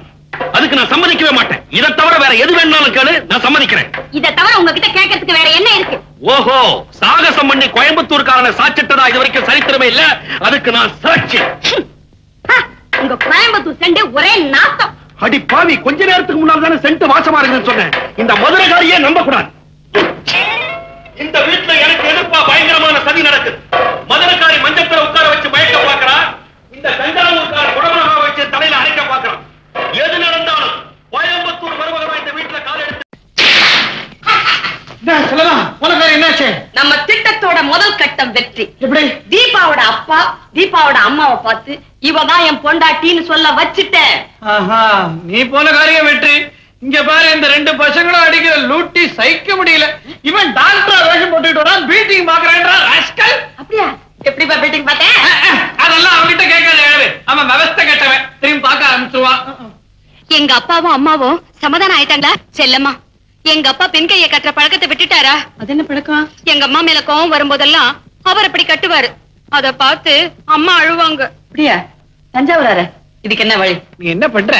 அதுக்கு நான் சம்மதிக்கவே மாட்டேன். இதை தவிர வேற எது வேணாலும் கேளு, நான் சம்மதிக்கிறேன். இதை தவிர உங்ககிட்ட கேட்கறதுக்கு வேற என்ன இருக்கு? ஓஹோ, சாகசம் பண்ணி கோயம்புத்தூர்காரனை சாச்சிட்டதா இது வரைக்கும் சரித்திரமே இல்ல. அதுக்கு நான் சாட்சி. உங்க கோயம்புத்தூர் செண்டு ஒரே நாத்தம். அடி பாவி, கொஞ்ச நேரத்துக்கு முன்னால தானே சென்ட் வாசமா இருக்குன்னு சொன்னேன். இந்த மதுரைகாரியே நம்ப கூடாது. இந்த வீட்டுல எனக்கு எதிர்ப்பா பயங்கரமான சதி நடக்குது. மதுரைக்காரி மஞ்சத்துல உட்கார வச்சு மயக்க பாக்குறா. இந்த தஞ்சாவூர்கார குடமரமா வச்சு தலையில அரைக்க பாக்குறான். எது நடந்தாலும் கோயம்புத்தூர் மருமகமா இந்த வீட்டுல கால் எடுத்து சொல்லலாம். உனக்கு என்னாச்சு? நம்ம திட்டத்தோட முதல் கட்டம் வெற்றி. எப்படி? தீபாவோட அப்பா தீபாவோட அம்மாவை பார்த்து இவதான் என் பொண்டாட்டின்னு சொல்ல வச்சுட்டேன். நீ போன காரியம் வெற்றி. இங்க பாரு, இந்த 2 பசங்களும் அடிக்கிற லூட்டி சகிக்க முடியல. இவன் டாக்டர் வேஷம் போட்டுட்டு வரான், பீட்டிங் பாக்குறேன்றா ராஸ்கல். அப்படியா? எப்படி பீட்டிங் பார்த்தேன்? அதெல்லாம் அவன்கிட்ட கேட்காத. அவன் விவஸ்தை கேட்டவன், திரும்பி பார்க்க ஆரம்பிச்சுவான். எங்க அப்பாவும் அம்மாவும் சமாதானம் ஆயிட்டாங்களா? செல்லம்மா, எங்க அப்பா பெண் கையை கட்டுற பழக்கத்தை விட்டுட்டாரா? அது என்ன பழக்கம்? எங்க அம்மா மேல கோவம் வரும்போதெல்லாம் அவர் அப்படி கட்டுவாரு. அத பார்த்து அம்மா அழுவாங்க. அப்படியா? தஞ்சாவூரார இதுக்கு என்ன வழி? நீ என்ன பண்ற?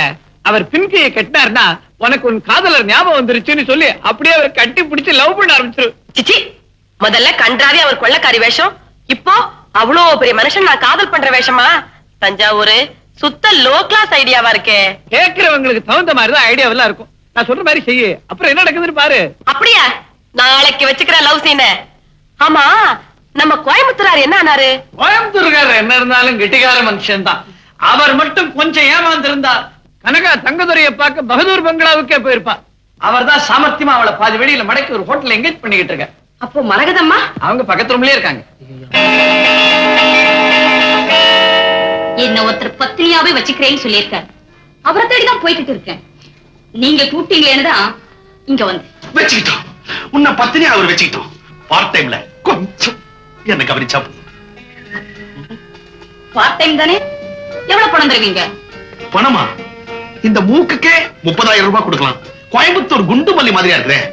அவர் பின்கையை கட்டினார்னா உனக்கு உன் காதலர் ஞாபகம் வந்துருச்சுன்னு சொல்லி அப்படியே அவர் கட்டி பிடிச்சு லவ் பண்ண ஆரம்பிச்சிரு. சிச்சி, முதல்ல கன்றாவே அவர் கொள்ளக்காரி வேஷம், இப்போ அவ்வளோ பெரிய மனுஷன் நான் காதல் பண்ற வேஷமா? தஞ்சாவூர் சுத்த லோ கிளாஸ் ஐடியாவா இருக்கே. கேட்கிறவங்களுக்கு தகுந்த மாதிரிதான் ஐடியாவெல்லாம் இருக்கும். நான் சொல்ற மாதிரி செய்ய, அப்புறம் என்ன நடக்குதுன்னு பாரு. அப்படியா? நாளைக்கு வச்சுக்கிற லவ் சீன. ஆமா, நம்ம கோயம்புத்தூரார் என்ன ஆனாரு? கோயம்புத்தூர்காரர் என்ன இருந்தாலும் கெட்டிக்கார மனுஷன் தான். அவர் மட்டும் கொஞ்சம் ஏமாந்திருந்தார். கனகா தங்கதுரையை பார்க்க பகதூர் பங்களாவுக்கே போயிருப்பா. அவர் தான் சாமர்த்தியமா அவளை பாதி வெளியில மடக்கி ஒரு ஹோட்டல் எங்கேஜ் பண்ணிக்கிட்டு இருக்க. அப்போ மரகதம்மா அவங்க பக்கத்து ரூம்லயே இருக்காங்க. என்ன ஒருத்தர் பத்தினியாவே வச்சுக்கிறேன்னு சொல்லியிருக்காரு. அவரை தேடிதான் போய்கிட்டு இருக்கேன். நீங்க கூப்பிட்டீங்களேன்னு தான் இங்க வந்து வச்சுக்கிட்டோம். உன்னை பத்தினி அவர் வச்சுக்கிட்டோம். பார்ட் டைம்ல கொஞ்சம் என்ன கவனிச்சா பார்ட் டைம் தானே? எவ்வளவு பணம் தருவீங்க? பணமா? இந்த மூக்குக்கே 30,000 ரூபாய் கொடுக்கலாம். கோயம்புத்தூர் குண்டு மல்லி மாதிரியா இருக்கிறேன்.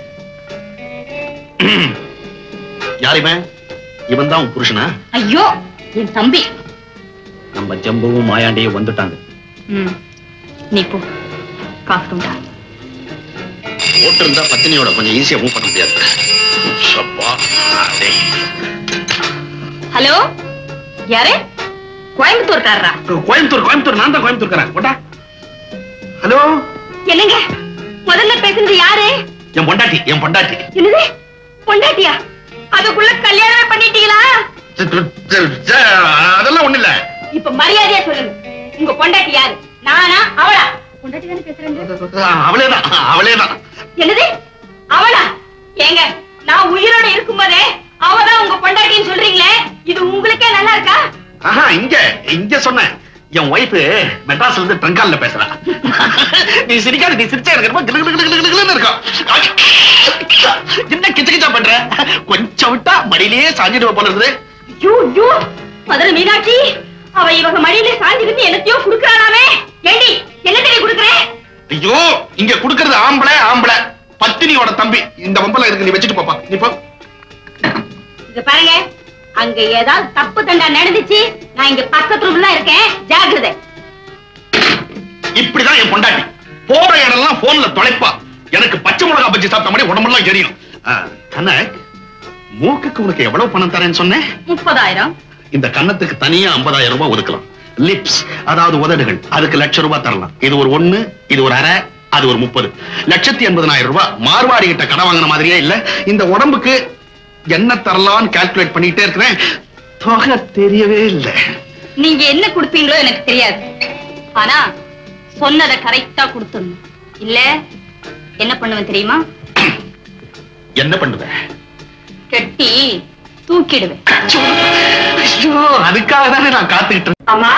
யாருமே இவன் தான் உன் புருஷனா? ஐயோ, என் தம்பி. நம்ம ஜம்புவும் மாயாண்டியும் வந்துட்டாங்க. நீ போ, காசு உண்டா? ஓட்டு இருந்தா பத்தினியோட கொஞ்சம் ஈஸியா மூவ் பண்ண முடியாது. ஹலோ, யாரு? கோயம்புத்தூர்காரரா? கோயம்புத்தூர் நான் தான் கோயம்புத்தூர்காரன். ஹலோ, என்னங்க முதல்ல பேசுறது யாரு? என் பொண்டாட்டி. என்னது பொண்டாட்டியா? அதுக்குள்ள கல்யாணமே பண்ணிட்டீங்களா? அதெல்லாம் ஒண்ணு இல்ல. இப்ப மரியாதையா சொல்லுங்க, உங்க பொண்டாட்டி யாரு? நானா அவளா? பொண்டாட்டி தானே பேசுறேன். அவளேதான். என்னது அவளா? ஏங்க, நான் உயிரோட இருக்கும்போதே அவதான் உங்க பொண்டாட்டின்னு சொல்றீங்களே, இது உங்களுக்கே நல்லா இருக்கா? ஆஹா, இங்க சொன்னேன். என் ஒய்ஃப் மெட்ராஸ்ல இருந்து ட்ரங்கால்ல பேசுறா. நீ சிரிக்காத, நீ சிரிச்சா இருக்கா என்ன கிச்சா பண்ற? கொஞ்சம் விட்டா மடியிலேயே சாஞ்சிடுவ போல இருக்குது. மதுரை மீனாட்சி, அவ இவங்க மடியிலே சாஞ்சிருந்து என்னத்தையோ குடுக்கறானாமே. ஏண்டி, என்ன தெரிய குடுக்கறே? ஐயோ, இங்க குடுக்கறது ஆம்பளை பத்தினியோட தம்பி. இந்த வம்பல இருக்கு, நீ வச்சுட்டு போப்பா. நீ போ. இங்க பாருங்க, அங்க ஏதாவது தப்பு தண்டா நடந்துச்சு, நான் இங்க பக்கத்து ரூம்ல இருக்கேன், ஜாக்கிரதை. இப்படிதான் என் பொண்டாட்டி. போற இடம்லாம் போன்ல தொலைப்பா. எனக்கு பச்சை மிளகா பஜ்ஜி சாப்பிட்ட மாதிரி உடம்பெல்லாம் எரியும். கனக், மூக்குக்கு உனக்கு எவ்வளவு பணம் தரேன்னு சொன்னேன்? 30,000. இந்த கன்னத்துக்கு தனியா 50,000 ரூபாய் ஒதுக்கலாம். லிப்ஸ், அதாவது உதடுகள், அதுக்கு 1,00,000 ரூபாய் தரலாம். இது ஒரு 1, இது ஒரு அரை, அது ஒரு 30. 1,80,000 ரூபாய். மார்வாடி கிட்ட கடை வாங்கின மாதிரியே இல்ல. இந்த உடம்புக்கு என்ன தரலான்னு கால்குலேட் பண்ணிட்டே இருக்கிறேன். தொகை தெரியவே இல்லை. நீங்க என்ன கொடுப்பீங்களோ எனக்கு தெரியாது, ஆனா சொன்னதை கரெக்டா கொடுத்துடணும். இல்ல என்ன பண்ணுவேன் தெரியுமா? என்ன பண்ணுவேன்? கட்டி தூக்கிடுவேன். அதுக்காக தானே நான் காத்துக்கிட்டு. ஆமா,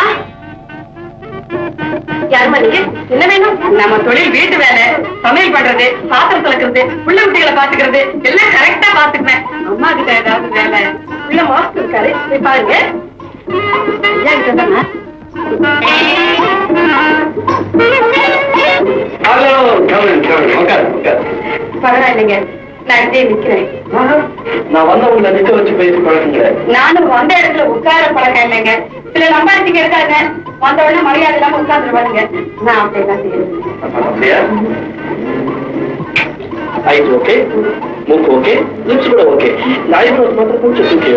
யாருமா நீங்க? என்ன வேணும்? நம்ம தொழில் வீட்டு வேலை, சமையல் பண்றது, பாத்திரம் துளக்குறது, புள்ள குட்டிகளை பாத்துக்கிறது எல்லாம் கரெக்டா பாத்துக்குவேன். அம்மா கிட்ட ஏதாவது வேலை, உள்ள மாஸ்டர் இருக்காரு, போய் பாருங்க. ஐயா கிட்ட தானே? பரவாயில்லைங்க, நான் இங்கே நிக்கிறேன். நான் வந்தவங்களை நிக்க வச்சு பேசி பழக்கங்க. நானும் வந்த இடத்துல உட்கார பழக்கம் இல்லைங்க. சில நம்பாட்டிங்க இருக்காங்க, வந்த உடனே மரியாதை இல்லாம உட்கார்ந்துருவாங்க. நான் அப்படியெல்லாம் செய்யறேன். அப்படியா? ஐஸ் ஓகே, மூக்கு ஓகே, லிப்ஸ் கூட ஓகே. ஐப்ரோஸ் மட்டும் கொஞ்சம் தூக்கி.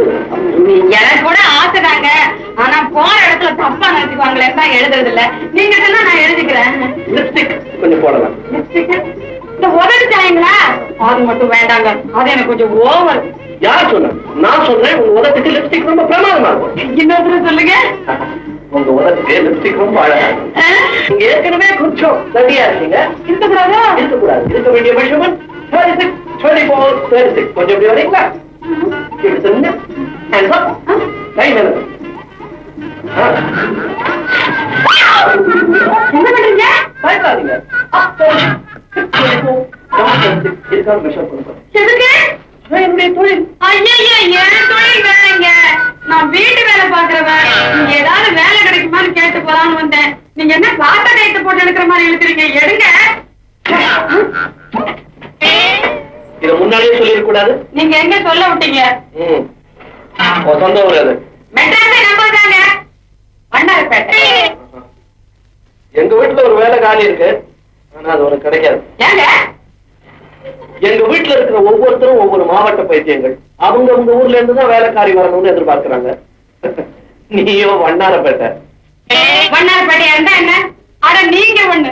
எனக்கு கூட ஆசைதாங்க, ஆனா போற இடத்துல தப்பா நினைச்சுக்குவாங்களே தான் எழுதுறது இல்ல. நீங்க சொன்னா நான் எழுதிக்கிறேன். லிப்ஸ்டிக் கொஞ்சம் போடலாம். லிப்ஸ்டிக் இந்த உதடு தாயங்களா? அது மட்டும் வேண்டாங்க, அது எனக்கு கொஞ்சம் ஓவர். யார் சொன்ன? நான் சொல்றேன், உங்க உதட்டுக்கு லிப்ஸ்டிக் ரொம்ப பிரமாதமா இருக்கும். இன்னொரு சொல்லுங்க. உங்க உதட்டுக்கு லிப்ஸ்டிக் ரொம்ப அழகா இருக்கும். நீங்க ஏற்கனவே கொஞ்சம் தடியா இருக்கீங்க. இருக்கக்கூடாதா? இருக்கக்கூடாது. இருக்க வேண்டிய மெஷர்மெண்ட் 36, 24, 36. கொஞ்சம் எப்படி வரீங்களா? எடுத்துங்க. Hands up. கை மேல. என்ன பண்றீங்க? பயப்படாதீங்க. இதுக்காக மெஷர் பண்ணுங்க. எதுக்கு? என்னுடைய தொழில். ஐயா, என் தொழில் வேலைங்க. நான் வீட்டு வேலை பாக்குறவன். நீங்க ஏதாவது வேலை கிடைக்குமான்னு கேட்டு போலான்னு வந்தேன். நீங்க என்ன காட்ட கைட்டு போட்டு எடுக்கிற மாதிரி இழுக்கிறீங்க? எடுங்க. இதை முன்னாடியே சொல்லிருக்க கூடாது. நீங்க எங்க சொல்ல விட்டீங்க? சொந்த ஊர் அது. மெட்ராஸை நம்புறாங்க. வண்ணாரப்பேட்டை. எங்க வீட்டுல ஒரு வேலை காலி இருக்கு, ஆனா அது உனக்கு கிடைக்காது. ஏங்க? எங்க வீட்டுல இருக்கிற ஒவ்வொருத்தரும் ஒவ்வொரு மாவட்ட பைத்தியங்கள். அவங்க ஊர்ல இருந்துதான் வேலைக்காரி வரணும்னு எதிர்பார்க்கிறாங்க. நீயோ வண்ணாரப்பேட்டை. வண்ணாரப்பேட்டையா இருந்தா என்ன? அட நீங்க ஒண்ணு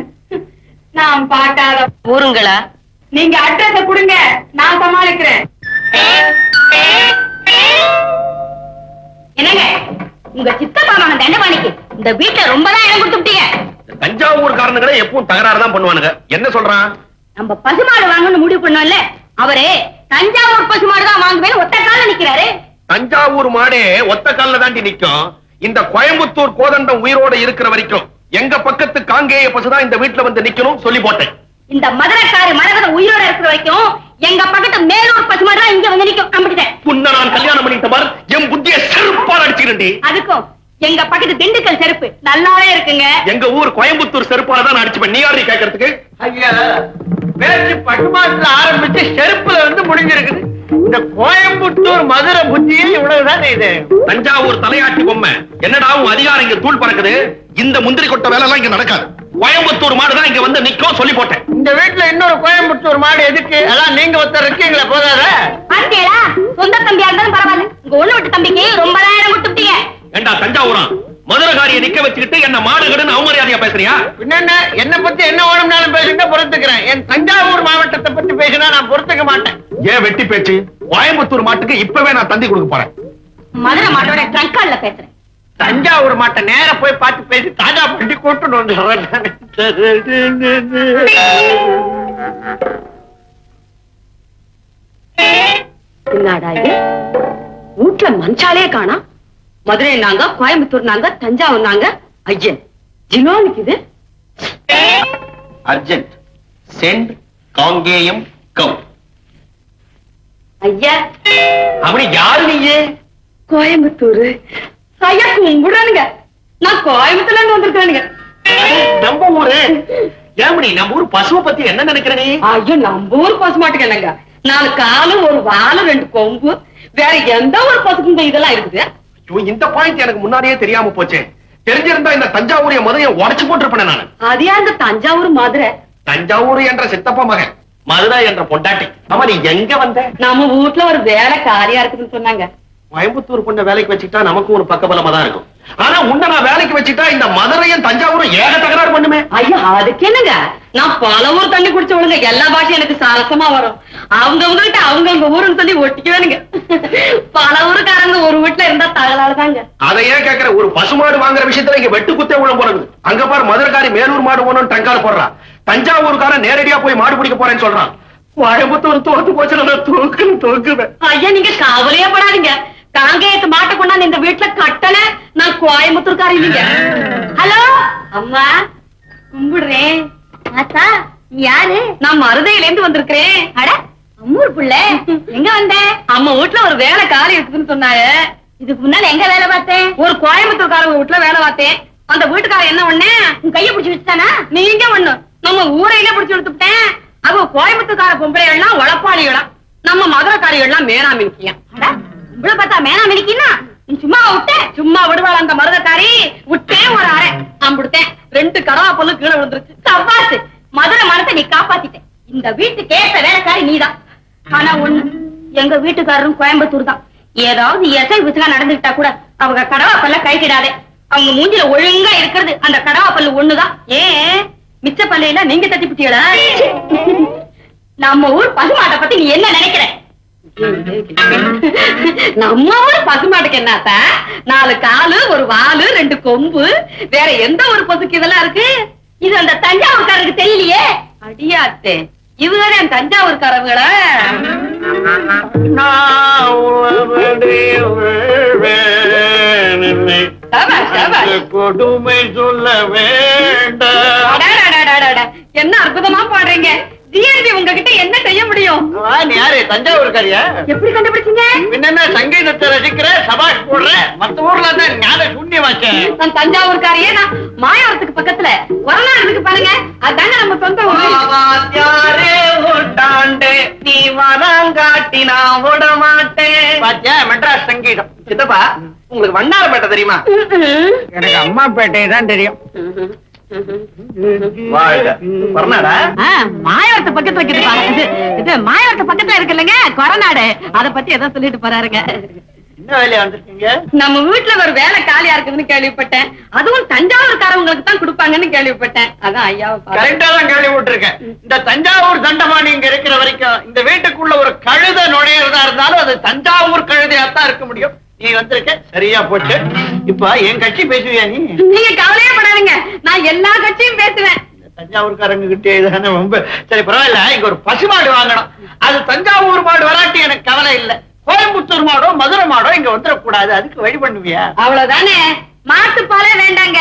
நான் பார்க்காத ஊருங்களா? நீங்க அட்ரஸ் கொடுங்க, நான் சமாளிக்கிறேன். என்னங்க உங்க சித்தப்பா மகன் தண்டபாணிக்கு இந்த வீட்டுல ரொம்பதான் இடம் கொடுத்துட்டீங்க. தஞ்சாவூர்காரனுங்களே எப்பவும் தகராறு தான் பண்ணுவானுங்க. என்ன சொல்றான்? நம்ம பசுமாடு வாங்கணும்னு முடிவு பண்ணோம்ல, அவரு தஞ்சாவூர் பசுமாடு தான் வாங்குவேன்னு ஒத்த கால நிக்கிறாரு. தஞ்சாவூர் மாடே ஒத்த கால்ல தாண்டி நிக்கும். இந்த கோயம்புத்தூர் கோதண்டம் உயிரோட இருக்கிற வரைக்கும் எங்க பக்கத்து காங்கேய பசுதான் இந்த வீட்டுல வந்து நிக்கணும் சொல்லி போட்டேன். இந்த மதுரைக்காரு மரகத உயிரோட இருக்கிற வரைக்கும் எங்க பக்கத்து மேலூர் பசுமாடு தான் இங்க வந்து நிக்கும். நம்பிட்டேன். புன்ன நான் கல்யாணம் பண்ணிட்ட மாதிரி என் புத்திய செருப்பால் அடிச்சுக்கிறேன். அதுக்கும் எங்க பக்கத்து திண்டுக்கல் செருப்பு நல்லாவே இருக்குங்க. எங்க ஊர் கோயம்புத்தூர் செருப்பால தான் அடிச்சுப்பேன். நீ யாரு கேட்கறதுக்கு? ஐயா, பேச்சு பட்டுமாட்டுல ஆரம்பிச்சு செருப்புல வந்து முடிஞ்சிருக்குது. இந்த கோயம்புத்தூர் மதுரை புத்தியே இவ்வளவுதான். இது தஞ்சாவூர் தலையாட்டி பொம்மை என்னடா உன் அதிகாரம் இங்க தூள் பறக்குது. இந்த முந்திரி கொட்ட வேலை எல்லாம் இங்க நடக்காது. கோயம்புத்தூர் மாடுதான் இங்க வந்து நிக்கும் சொல்லி போட்டேன். இந்த வீட்டுல இன்னொரு கோயம்புத்தூர் மாடு எதுக்கு? அதான் நீங்க ஒருத்தர் இருக்கீங்களா, போதாத? பாத்தீங்களா, சொந்த தம்பியா இருந்தாலும் பரவாயில்ல, உங்க ஒண்ணு விட்டு தம்பிக்கு ரொம்ப நேரம் கொடுத்துட்டீங்க. ஏண்டா தஞ்சாவூரா, மதுரகாரியை நிக்க வச்சுக்கிட்டு என்ன மாடுகடுன்னு அவமரியாதையா பேசுறியா? பின்ன என்ன பத்தி என்ன ஓடும்னாலும் பேசுங்க, பொறுத்துக்கிறேன். என் தஞ்சாவூர் மாவட்டத்தை பத்தி பேசினா நான் பொறுத்துக்க மாட்டேன். ஏன் வெட்டி பேச்சு? கோயம்புத்தூர் மாட்டுக்கு இப்பவே நான் தந்தி கொடுக்க போறேன். மதுரை மாட்டோட ட்ரங்கால்ல பேசுறேன். தஞ்சாவூர் மாட்டை நேர போய் பார்த்து பேசி தாஜா பண்ணி கூட்டு வந்து என்னடா இது? வீட்டுல மஞ்சாலே காணா. மதுரை நாங்க, கோயம்புத்தூர் நாங்க, தஞ்சாவூர் நாங்க. ஐயன் ஜினோனுக்கு இது அர்ஜென்ட் சென்ட் காங்கேயம் கம். ஐயா அப்படி யாரு நீயே? கோயம்புத்தூர். ஐயா கும்பிடுறானுங்க, நான் கோயம்புத்தூர்ல இருந்து வந்திருக்கானுங்க. நம்ம ஊரு ஏமணி, நம்ம ஊர் பசுவை பத்தி என்ன நினைக்கிற நீ? ஐயோ, நம்ம ஊர் பசு மாட்டுக்கு என்னங்க, 4 காலு, ஒரு வாலு, 2 கொம்பு, வேற எந்த ஒரு பசுக்கும் இதெல்லாம் இருக்குது? இந்த பாயிண்ட் எனக்கு முன்னாடியே தெரியாம போச்சே. தெரிஞ்சிருந்தா இந்த தஞ்சாவூரிய மதுரையை உடைச்சு போட்டிருப்பேன் நான். அது யாருங்க தஞ்சாவூர் மதுரை? தஞ்சாவூர் என்ற சித்தப்பா மகன், மதுரை என்ற பொண்டாட்டி. ஆமா, நீ எங்க வந்த? நம்ம வீட்டுல ஒரு வேலை காரியா இருக்குதுன்னு சொன்னாங்க. கோயம்புத்தூர் பொண்ண வேலைக்கு வச்சுட்டா நமக்கு ஒரு பக்கபலமா தான் இருக்கும். ஆனா உன்ன நான் வேலைக்கு வச்சுட்டா இந்த மதுரையும் தஞ்சாவூரும் ஏக தகராறு பண்ணுமே. ஐயா, அதுக்கு என்னங்க, நான் பல ஊர் தண்ணி குடிச்சு விடுங்க, எல்லா பாஷையும் எனக்கு சரசமா வரும். அவங்கவுங்க கிட்ட அவங்கவுங்க ஊருன்னு சொல்லி ஒட்டிக்குவேனுங்க. பல ஊருக்காரங்க ஒரு வீட்டுல இருந்தா தகராறுதாங்க. அதை ஏன் கேக்குற? ஒரு பசுமாடு வாங்குற விஷயத்துல இங்க வெட்டு குத்தே உள்ள போறது. அங்க பாரு, மதுரைக்காரி மேலூர் மாடு போகணும்னு டங்கால் போடுறா. தஞ்சாவூருக்காரன் நேரடியா போய் மாடு பிடிக்க போறேன்னு சொல்றான். கோயம்புத்தூர் தோத்து போச்சு, நான் தோக்குவேன். ஐயா, நீங்க கவலையே படாதீங்க. காங்கேயத்து மாட்டை கொண்டாந்து இந்த வீட்டுல கட்டல, நான் கோயம்புத்தூர்காரி இல்லைங்க. ஹலோ அம்மா, கும்பிடுறேன். ஆத்தா, நீ யாரு? நான் மருதையில இருந்து வந்திருக்கிறேன். அட, அம்மூர் புள்ள, எங்க வந்த? அம்மா வீட்டுல ஒரு வேலை காலி இருக்குதுன்னு சொன்னாரு. இதுக்கு முன்னால எங்க வேலை பார்த்தேன்? ஒரு கோயம்புத்தூர்காரங்க வீட்டுல வேலை பார்த்தேன். அந்த வீட்டுக்காரன் என்ன ஒண்ணு, உன் கைய பிடிச்சு வச்சுட்டானா? நீங்க ஒண்ணு நம்ம ஊரையில பிடிச்சு எடுத்துட்டேன். அது கோயம்புத்தூர்கார பொம்பளைகள்லாம் உழப்பாளிகளா, நம்ம மதுரைக்காரிகள்லாம் மேனா மினிக்கியா. இவ்வளவு பார்த்தா மேனா மினிக்கினா நீ சும்மா விட்ட? சும்மா விடுவாள் அந்த மருதக்காரி? விட்டேன் ஒரு அரை அம்பிடுத்தேன். 2 கடவா பொண்ணு கீழே விழுந்துருச்சு. சப்பாசு, மதுரை மரத்தை நீ காப்பாத்திட்ட. இந்த வீட்டுக்கு ஏற்ற வேலைக்காரி நீதான். ஆனா ஒண்ணு, எங்க வீட்டுக்காரரும் கோயம்புத்தூர் தான். ஏதாவது எசை விசுகா நடந்துகிட்டா கூட அவங்க கடவா பல்ல கைக்கிடாதே. அவங்க மூஞ்சில ஒழுங்கா இருக்கிறது அந்த கடவா பல்லு ஒண்ணுதான். ஏன் மிச்ச பல்லையில நீங்க தட்டி பிட்டீங்களா? நம்ம ஊர் பசுமாட்டை பத்தி நீ என்ன நினைக்கிற? நம்ம ஊர் பசுமாட்டுக்கு என்னத்தா, 4 காலு, ஒரு வாலு, 2 கொம்பு, வேற எந்த ஒரு பசுக்கு இதெல்லாம் இருக்கு? இது அந்த தஞ்சாவூர்காரருக்கு தெரியலையே. அடியாத்தே, இவங்க என் தஞ்சாவூர்காரங்களா? கொடுமை சொல்ல வேண்டாம். என்ன அற்புதமா பாடுறீங்க. ஜிஎன்பி உங்ககிட்ட என்ன செய்ய முடியும்? நீ யாரு, தஞ்சாவூர்காரியா? எப்படி கண்டுபிடிச்சீங்க? என்ன சங்கீதத்தை ரசிக்கிற, சபாஷ் போடுற, மத்த ஊர்ல தான் ஞான சூன்யமாச்சேன். நான் தஞ்சாவூர்காரியே. நான் மாயாவரத்துக்கு பக்கத்துல வரலாறுக்கு பாருங்க, அதாங்க நம்ம சொந்த ஊட்டாண்டு நீ வரங்காட்டி நான் விட மாட்டேன். பாத்தியா, மெட்ராஸ் சங்கீதம். சித்தப்பா, உங்களுக்கு வண்ணாரப்பேட்டை தெரியுமா? எனக்கு அம்மாப்பேட்டை தான் தெரியும். மாயவரத்து பக்கத்துல இருக்குது பாருங்க. இது மாயவரத்து பக்கத்துல இருக்கு இல்லைங்க கொரநாடு. அத பத்தி ஏதோ சொல்லிட்டு போறாருங்க. என்ன வேலையா வந்திருக்கீங்க? நம்ம வீட்டுல ஒரு வேலை காலியா இருக்குதுன்னு கேள்விப்பட்டேன். அதுவும் தஞ்சாவூர்காரவங்களுக்கு தான் கொடுப்பாங்கன்னு கேள்விப்பட்டேன். அதான் ஐயாவை கரெக்டா தான் கேள்விப்பட்டிருக்கேன். இந்த தஞ்சாவூர் தண்டமானி இங்க இருக்கிற வரைக்கும் இந்த வீட்டுக்குள்ள ஒரு கழுத நுழையிறதா இருந்தாலும் அது தஞ்சாவூர் கழுதையாத்தான் இருக்க முடியும். நீ வந்திருக்க சரியா போச்சு. இப்ப என் கட்சி பேசுவியா நீ? நீங்க கவலையே படாதீங்க, நான் எல்லா கட்சியும் பேசுவேன். தஞ்சாவூர்காரங்க கிட்டே தானே ரொம்ப. சரி பரவாயில்ல, இங்க ஒரு பசுமாடு வாங்கணும். அது தஞ்சாவூர் மாடு வராட்டி எனக்கு கவலை இல்லை. கோயம்புத்தூர் மாடோ மதுரை மாடோ இங்க வந்துடக்கூடாது. அதுக்கு வழி பண்ணுவியா? அவ்வளவுதானே, மாட்டுப்பாலே வேண்டாங்க.